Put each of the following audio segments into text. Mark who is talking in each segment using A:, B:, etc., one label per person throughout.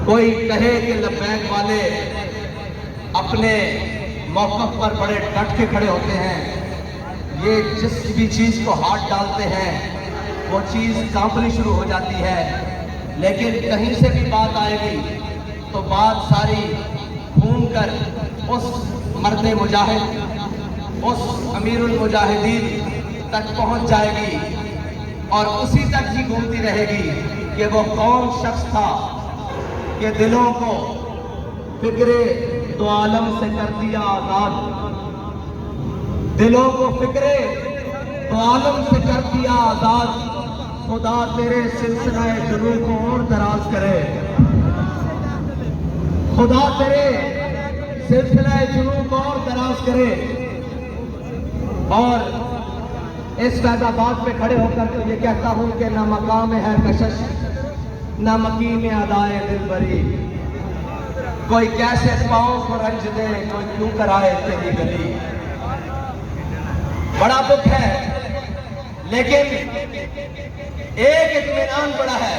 A: کوئی کہے کہ لبیک والے اپنے موقف پر بڑے ڈٹ کے کھڑے ہوتے ہیں، یہ جس بھی چیز کو ہاتھ ڈالتے ہیں وہ چیز کانپنی شروع ہو جاتی ہے، لیکن کہیں سے بھی بات آئے گی تو بات ساری گھوم کر اس مرد مجاہد، اس امیر المجاہدین تک پہنچ جائے گی اور اسی تک ہی گھومتی رہے گی کہ وہ کون شخص تھا کہ دلوں کو فکر دو عالم سے کر دیا آزاد، دلوں کو فکر دو عالم سے کر دیا آزاد، خدا تیرے سلسلہ جنوں کو اور دراز کرے، خدا تیرے سلسلہ جنوں کو اور دراز کرے۔ اور اس فیض آباد پہ کھڑے ہو کر تو یہ کہتا ہوں کہ نہ مقام ہے کشش نہ مقیم ادائے دل بری، کوئی کیسے پاؤں کو رنج دے کوئی کیوں کرائے تیری گلی۔ بڑا دکھ ہے لیکن ایک اطمینان بڑا ہے۔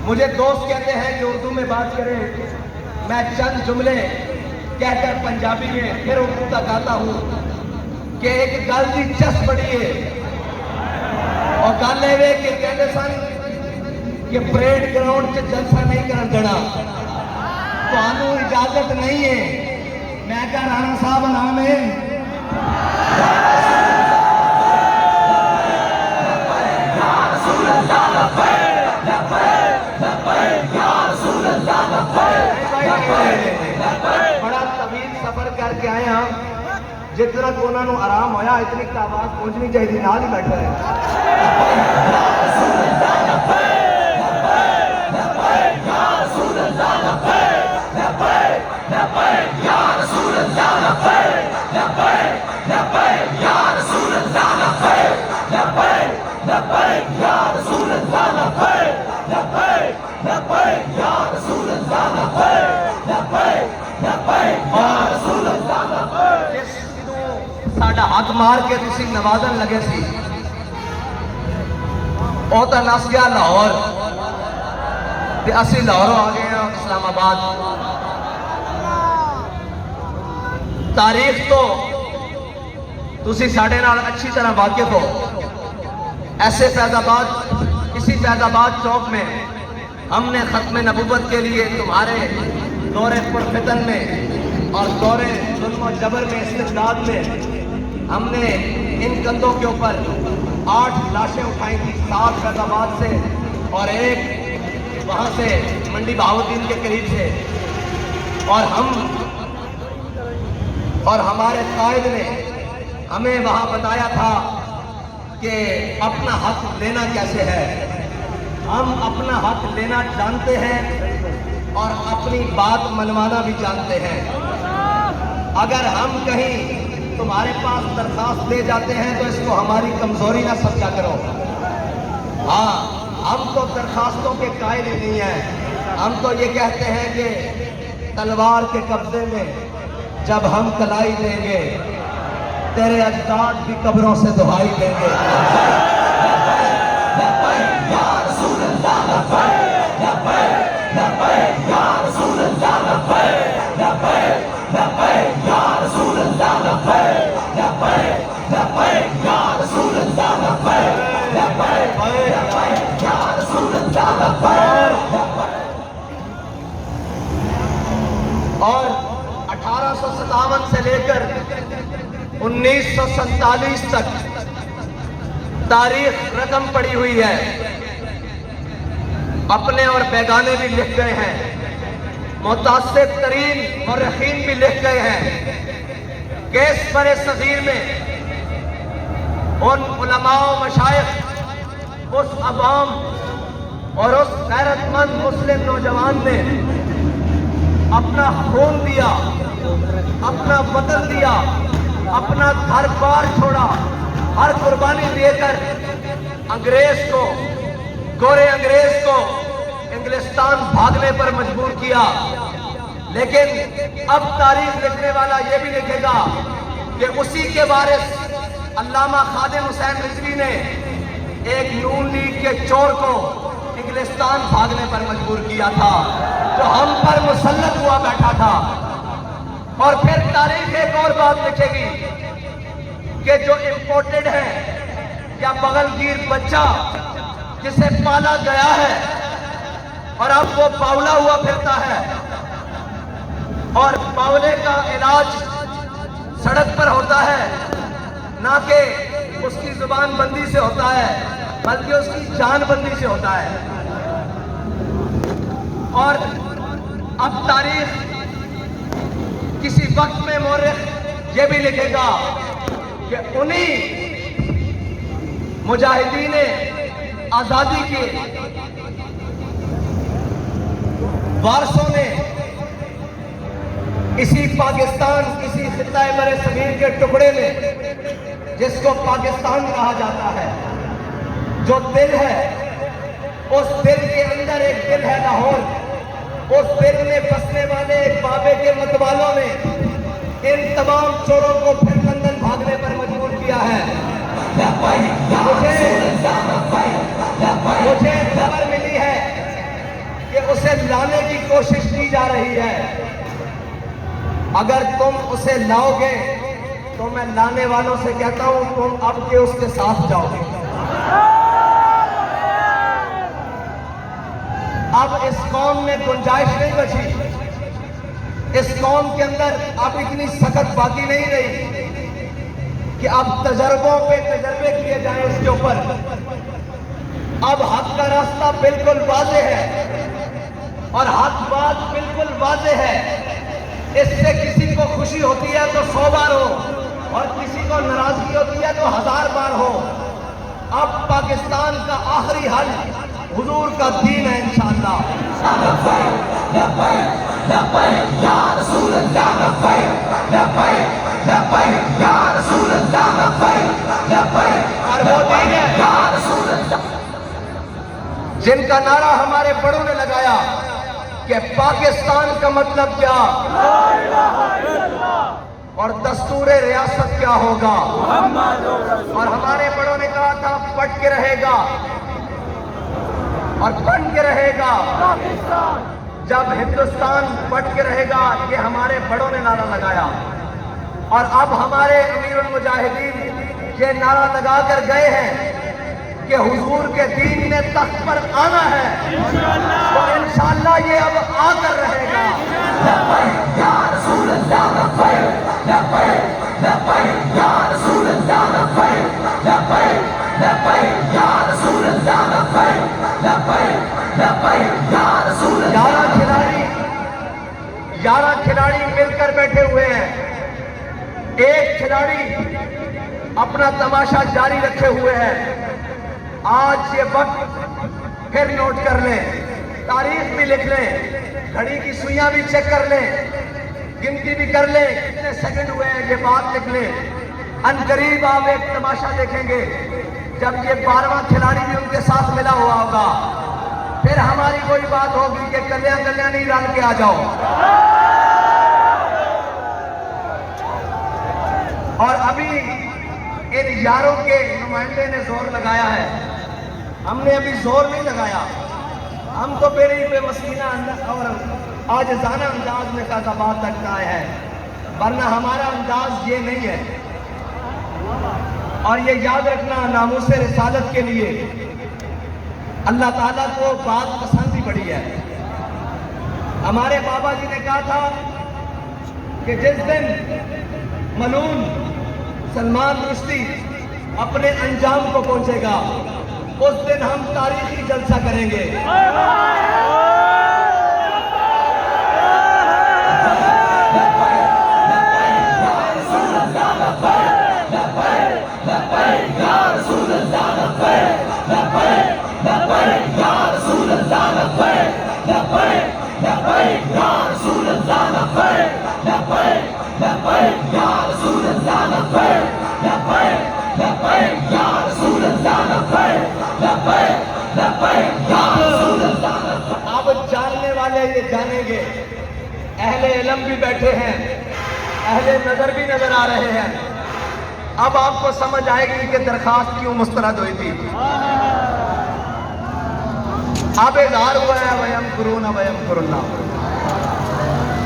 A: مجھے دوست کہتے ہیں کہ اردو میں بات کریں، میں چند جملے کہہ کر پنجابی میں پھر اردو تک آتا ہوں کہ ایک گل دی چس بڑی ہے اور گل ہے کہ کہتے سن کہ پریڈ گراؤنڈ سے جلسہ نہیں کرن دینا، تو انہوں اجازت نہیں ہے۔ میں کہا رانا صاحب آرام ہے، بڑا طویل سفر کر کے آئے ہم، جتنا کو انہوں نے آرام ہویا اتنی کی آواز پہنچنی چاہیے، نال ہی بیٹھا ہے۔ ساڈا ہاتھ مار کے تسی نوازن لگے سی، او تا نس گیا لاہور تے اسی لاہوروں آ گئے ہیں اسلام آباد۔ تاریخ تو تسی ساڑھے نال اچھی طرح واقف ہو۔ ایسے فیض آباد، اسی فیض آباد چوک میں ہم نے ختم نبوت کے لیے تمہارے دور پرفتن میں اور دور ظلم و جبر میں استبداد میں ہم نے ان کندھوں کے اوپر 8 لاشیں اٹھائی تھی، 7 فیض آباد سے اور ایک وہاں سے منڈی بہاؤالدین کے قریب سے، اور ہمارے قائد نے ہمیں وہاں بتایا تھا کہ اپنا حق لینا کیسے ہے۔ ہم اپنا حق لینا جانتے ہیں اور اپنی بات منوانا بھی جانتے ہیں۔ اگر ہم کہیں تمہارے پاس درخواست دے جاتے ہیں تو اس کو ہماری کمزوری نہ سمجھا کرو۔ ہاں، ہم تو درخواستوں کے قائل ہی نہیں ہیں، ہم تو یہ کہتے ہیں کہ تلوار کے قبضے میں جب ہم کلائی دیں گے تیرے اجداد بھی قبروں سے دہائی دیں گے۔ اور 1857 سے لے کر 1947 تک تاریخ رقم پڑی ہوئی ہے، اپنے اور بیگانے بھی لکھ گئے ہیں، متعصب ترین مورخین بھی لکھ گئے ہیں کہ اس برِ صغیر میں ان علماء و مشائخ، اس عوام اور اس غیرت مند مسلم نوجوان نے اپنا خون دیا، اپنا وطن دیا، اپنا گھر بار چھوڑا، ہر قربانی دے کر انگریز کو، گورے انگریز کو انگلستان بھاگنے پر مجبور کیا۔ لیکن اب تاریخ لکھنے والا یہ بھی لکھے گا کہ اسی کے وارث علامہ خادم حسین رضوی نے ایک نون لیگ کے چور کو انگلستان بھاگنے پر مجبور کیا تھا، جو ہم پر مسلط ہوا بیٹھا تھا۔ اور پھر تاریخ ایک اور بات لکھے گی کہ جو امپورٹڈ ہے یا بغل گیر بچہ جسے پالا گیا ہے اور اب وہ باولا ہوا پھرتا ہے، اور باولے کا علاج سڑک پر ہوتا ہے، نہ کہ اس کی زبان بندی سے ہوتا ہے بلکہ اس کی جان بندی سے ہوتا ہے۔ اور اب تاریخ کسی وقت میں مورخ یہ بھی لکھے گا کہ انہی مجاہدین آزادی کے وارثوں نے اسی پاکستان، اسی خطہ بر صغیر کے ٹکڑے میں جس کو پاکستان کہا جاتا ہے، جو دل ہے، اس دل کے اندر ایک دل ہے لاہور، اس دل میں بسنے والے ایک بابے کے متوالوں نے ان تمام چوروں کو پھر لندن بھاگنے پر مجبور کیا ہے۔ مجھے خبر ملی ہے کہ اسے لانے کی کوشش کی جا رہی ہے۔ اگر تم اسے لاؤ گے تو میں لانے والوں سے کہتا ہوں تم اب کے اس کے ساتھ جاؤ گے۔ اب اس قوم میں گنجائش نہیں بچی، اس قوم کے اندر اب اتنی سخت باقی نہیں رہی کہ اب تجربوں پہ تجربے کیے جائیں اس کے اوپر۔ اب حق کا راستہ بالکل واضح ہے اور حق بات بالکل واضح ہے۔ اس سے کسی کو خوشی ہوتی ہے تو 100 بار ہو اور کسی کو ناراضگی ہوتی ہے تو 1000 بار ہو۔ اب پاکستان کا آخری حل حضور کا دین ہے انشاءاللہ۔ اور وہ دین ہے جن کا نعرہ ہمارے بڑوں نے لگایا کہ پاکستان کا مطلب کیا اور دستور ریاست کیا ہوگا، اور ہمارے بڑوں نے کہا تھا پٹ کے رہے گا اور بن کے رہے گا۔ جب ہندوستان پٹ کے رہے گا، یہ ہمارے بڑوں نے نعرہ لگایا، اور اب ہمارے امیر المجاہدین یہ نعرہ لگا کر گئے ہیں کہ حضور کے دین نے تخت پر آنا ہے، تو انشاءاللہ یہ اب آ کر رہے گا۔ گیارہ کھلاڑی مل کر بیٹھے ہوئے ہیں، ایک کھلاڑی اپنا تماشا جاری رکھے ہوئے ہے۔ آج یہ وقت پھر نوٹ کر لیں، تاریخ بھی لکھ لیں، گھڑی کی سوئیاں بھی چیک کر لیں، گنتی بھی کر لیں کتنے سیکنڈ ہوئے ہیں، یہ بات لکھ لیں۔ ان قریب آپ ایک تماشا دیکھیں گے جب یہ 12واں کھلاڑی بھی ان کے ساتھ ملا ہوا ہوگا، پھر ہماری کوئی بات ہوگی کہ کلیانی رن کے آ جاؤ۔ اور ابھی ان یاروں کے نمائندے نے زور لگایا ہے، ہم نے ابھی زور نہیں لگایا، ہم تو بے مسکینہ اور عاجزانہ انداز میں فیضآباد تک آئے ہیں، ورنہ ہمارا انداز یہ نہیں ہے۔ اور یہ یاد رکھنا، ناموس رسالت کے لیے اللہ تعالیٰ کو بات پسند ہی بڑی ہے۔ ہمارے بابا جی نے کہا تھا کہ جس دن ملعون سلمان رشدی اپنے انجام کو پہنچے گا، اس دن ہم تاریخی جلسہ کریں گے۔ اب جاننے والے یہ جانیں گے، اہل علم بھی بیٹھے ہیں، اہل نظر بھی نظر آ رہے ہیں، اب آپ کو سمجھ آئے گی کہ درخواست کیوں مسترد ہوئی تھی۔ اب اظہار ہوا ہے وَيَمْكُرُونَ وَيَمْكُرُ اللَّهُ.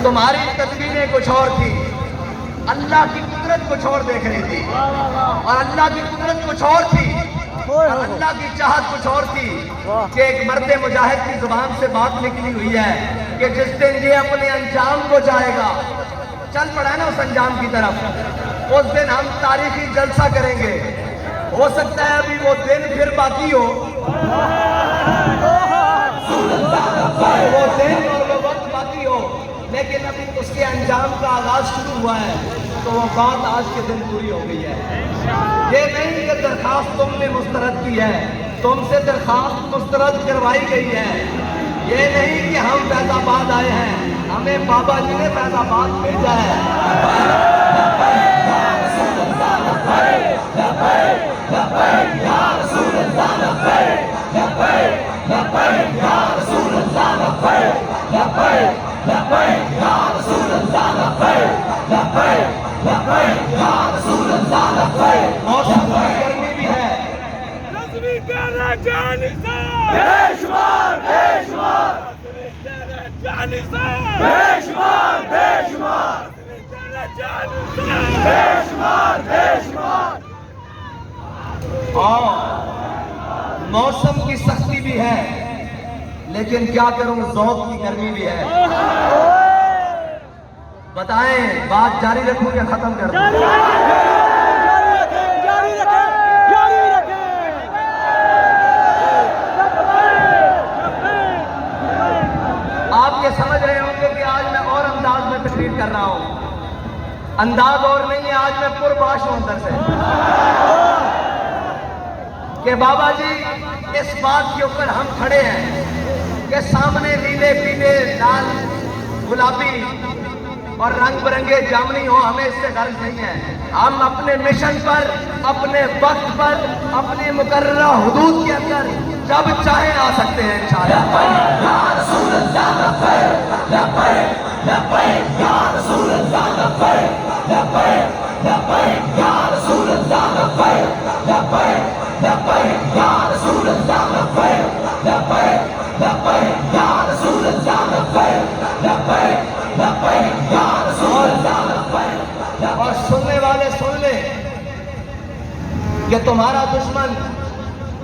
A: تمہاری تدبیریں کچھ اور تھی، اللہ کی قدرت کچھ اور دیکھ رہی تھی، اور اللہ کی قدرت کچھ اور تھی، اور اللہ کی چاہت کچھ اور تھی کہ ایک مرد مجاہد کی زبان سے بات نکلی ہوئی ہے کہ جس دن یہ اپنے انجام کو جائے گا، چل پڑا ہے نا اس انجام کی طرف، اس دن ہم تاریخی جلسہ کریں گے. ہو سکتا ہے ابھی وہ دن پھر باقی ہو، وہ دن اور وہ وقت باقی ہو، لیکن ابھی اس کے انجام کا آغاز شروع ہوا ہے، تو وہ بات آج کے دن پوری ہو گئی ہے. یہ نہیں کہ درخواست تم نے مسترد کی ہے، تم سے درخواست مسترد کروائی گئی ہے. یہ نہیں کہ ہم فیض آباد آئے ہیں، ہمیں بابا جی نے فیض آباد بھیجا ہے. موسم کی گرمی بھی ہے، اور موسم کی سختی بھی ہے، لیکن کیا کروں ذوق کی گرمی بھی ہے. بتائیں بات جاری رکھوں یا ختم کر دوں؟ آپ یہ سمجھ رہے ہوں گے کہ آج میں اور انداز میں تقریر کر رہا ہوں. انداز اور نہیں ہے، آج میں پرباش ہوں اندر سے کہ بابا جی اس بات کے اوپر ہم کھڑے ہیں کہ سامنے نیلے پیلے لال گلابی اور رنگ برنگے جامنی ہو، ہمیں اس سے غرض نہیں ہے. ہم اپنے مشن پر، اپنے وقت پر، اپنی مقررہ حدود کے اندر جب چاہیں آ سکتے ہیں انشاءاللہ. اور سننے والے سن لیں کہ تمہارا دشمن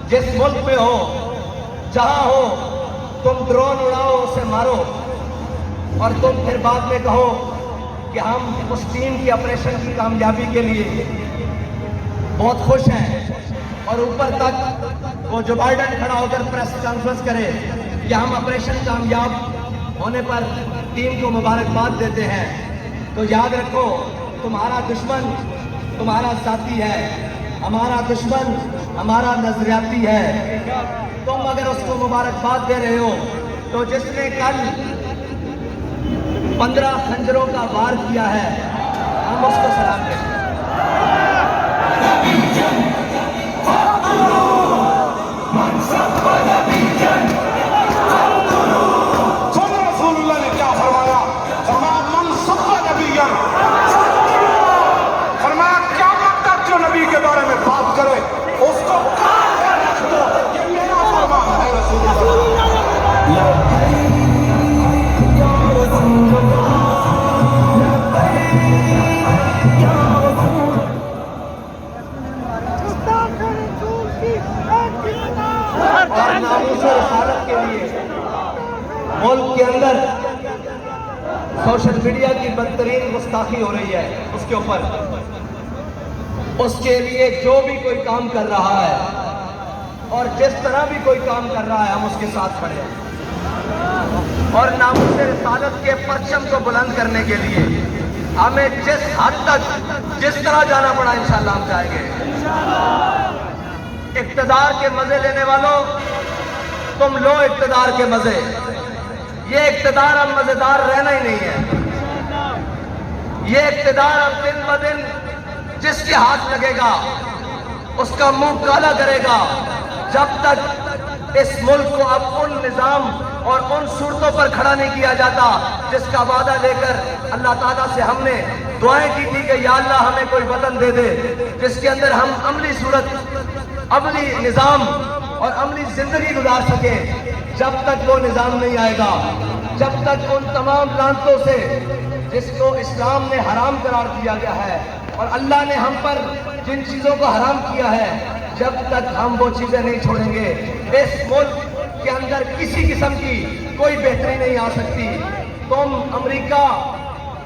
A: جس ملک میں ہو، جہاں ہو، تم ڈرون اڑاؤ، اسے مارو، اور تم پھر بعد میں کہو کہ ہم اس ٹیم کی آپریشن کی کامیابی کے لیے بہت خوش ہیں، اور اوپر تک وہ جو بائیڈن کھڑا ہو کر پریس کانفرنس کرے کہ ہم آپریشن کامیاب ہونے پر ٹیم کو مبارکباد دیتے ہیں. تو یاد رکھو تمہارا دشمن تمہارا ذاتی ہے، ہمارا دشمن ہمارا نظریاتی ہے. تم اگر اس کو مبارکباد دے رہے ہو تو جس نے کل 15 خنجروں کا وار کیا ہے، ہم اس کو سلام کریں.
B: رسول اللہ نے کیا فرمایا؟ فرمایا من سب نبی، فرمایا کیا مطلب جو نبی کے بارے میں بات کرے اس کو رکھ دو. یہ میرا فرمان ہے رسول اللہ.
A: اور ناموس رسالت کے لیے ملک کے اندر سوشل میڈیا کی بدترین گستاخی ہو رہی ہے، اس کے اوپر اس کے لیے جو بھی کوئی کام کر رہا ہے اور جس طرح بھی کوئی کام کر رہا ہے، ہم اس کے ساتھ کھڑے ہیں. اور ناموس رسالت کے پرچم کو بلند کرنے کے لیے ہمیں جس حد تک جس طرح جانا پڑا انشاءاللہ ہم جائیں گے. اقتدار کے مزے لینے والوں، تم لو اقتدار کے مزے. یہ اقتدار اب مزیدار رہنا ہی نہیں ہے. یہ اقتدار اب دن بدن جس کے ہاتھ لگے گا اس کا منہ کالا کرے گا، جب تک اس ملک کو اب ان نظام اور ان صورتوں پر کھڑا نہیں کیا جاتا جس کا وعدہ لے کر اللہ تعالیٰ سے ہم نے دعائیں کی تھی کہ یا اللہ ہمیں کوئی وطن دے دے جس کے اندر ہم عملی صورت، عملی نظام اور عملی زندگی گزار سکیں. جب تک وہ نظام نہیں آئے گا، جب تک ان تمام لعنتوں سے جس کو اسلام نے حرام قرار دیا گیا ہے اور اللہ نے ہم پر جن چیزوں کو حرام کیا ہے، جب تک ہم وہ چیزیں نہیں چھوڑیں گے، اس ملک کے اندر کسی قسم کی کوئی بہتری نہیں آ سکتی۔ تم امریکہ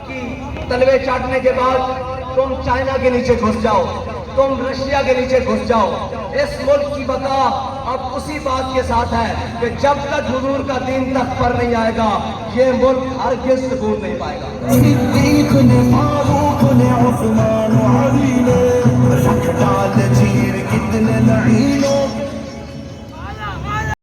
A: کی تلوے چاٹنے کے بعد تم چائنا کے نیچے گھس جاؤ، تم رشیا کے نیچے گھس جاؤ، اس ملک کی بقا اب اسی بات کے ساتھ ہے کہ جب تک حضور کا دین تخت پر نہیں آئے گا، یہ ملک ہرگز سکون نہیں پائے گا۔
C: صدیق نے، فاروق نے، عثمان و علی نے رکھ ڈال چیر کتنے لعینوں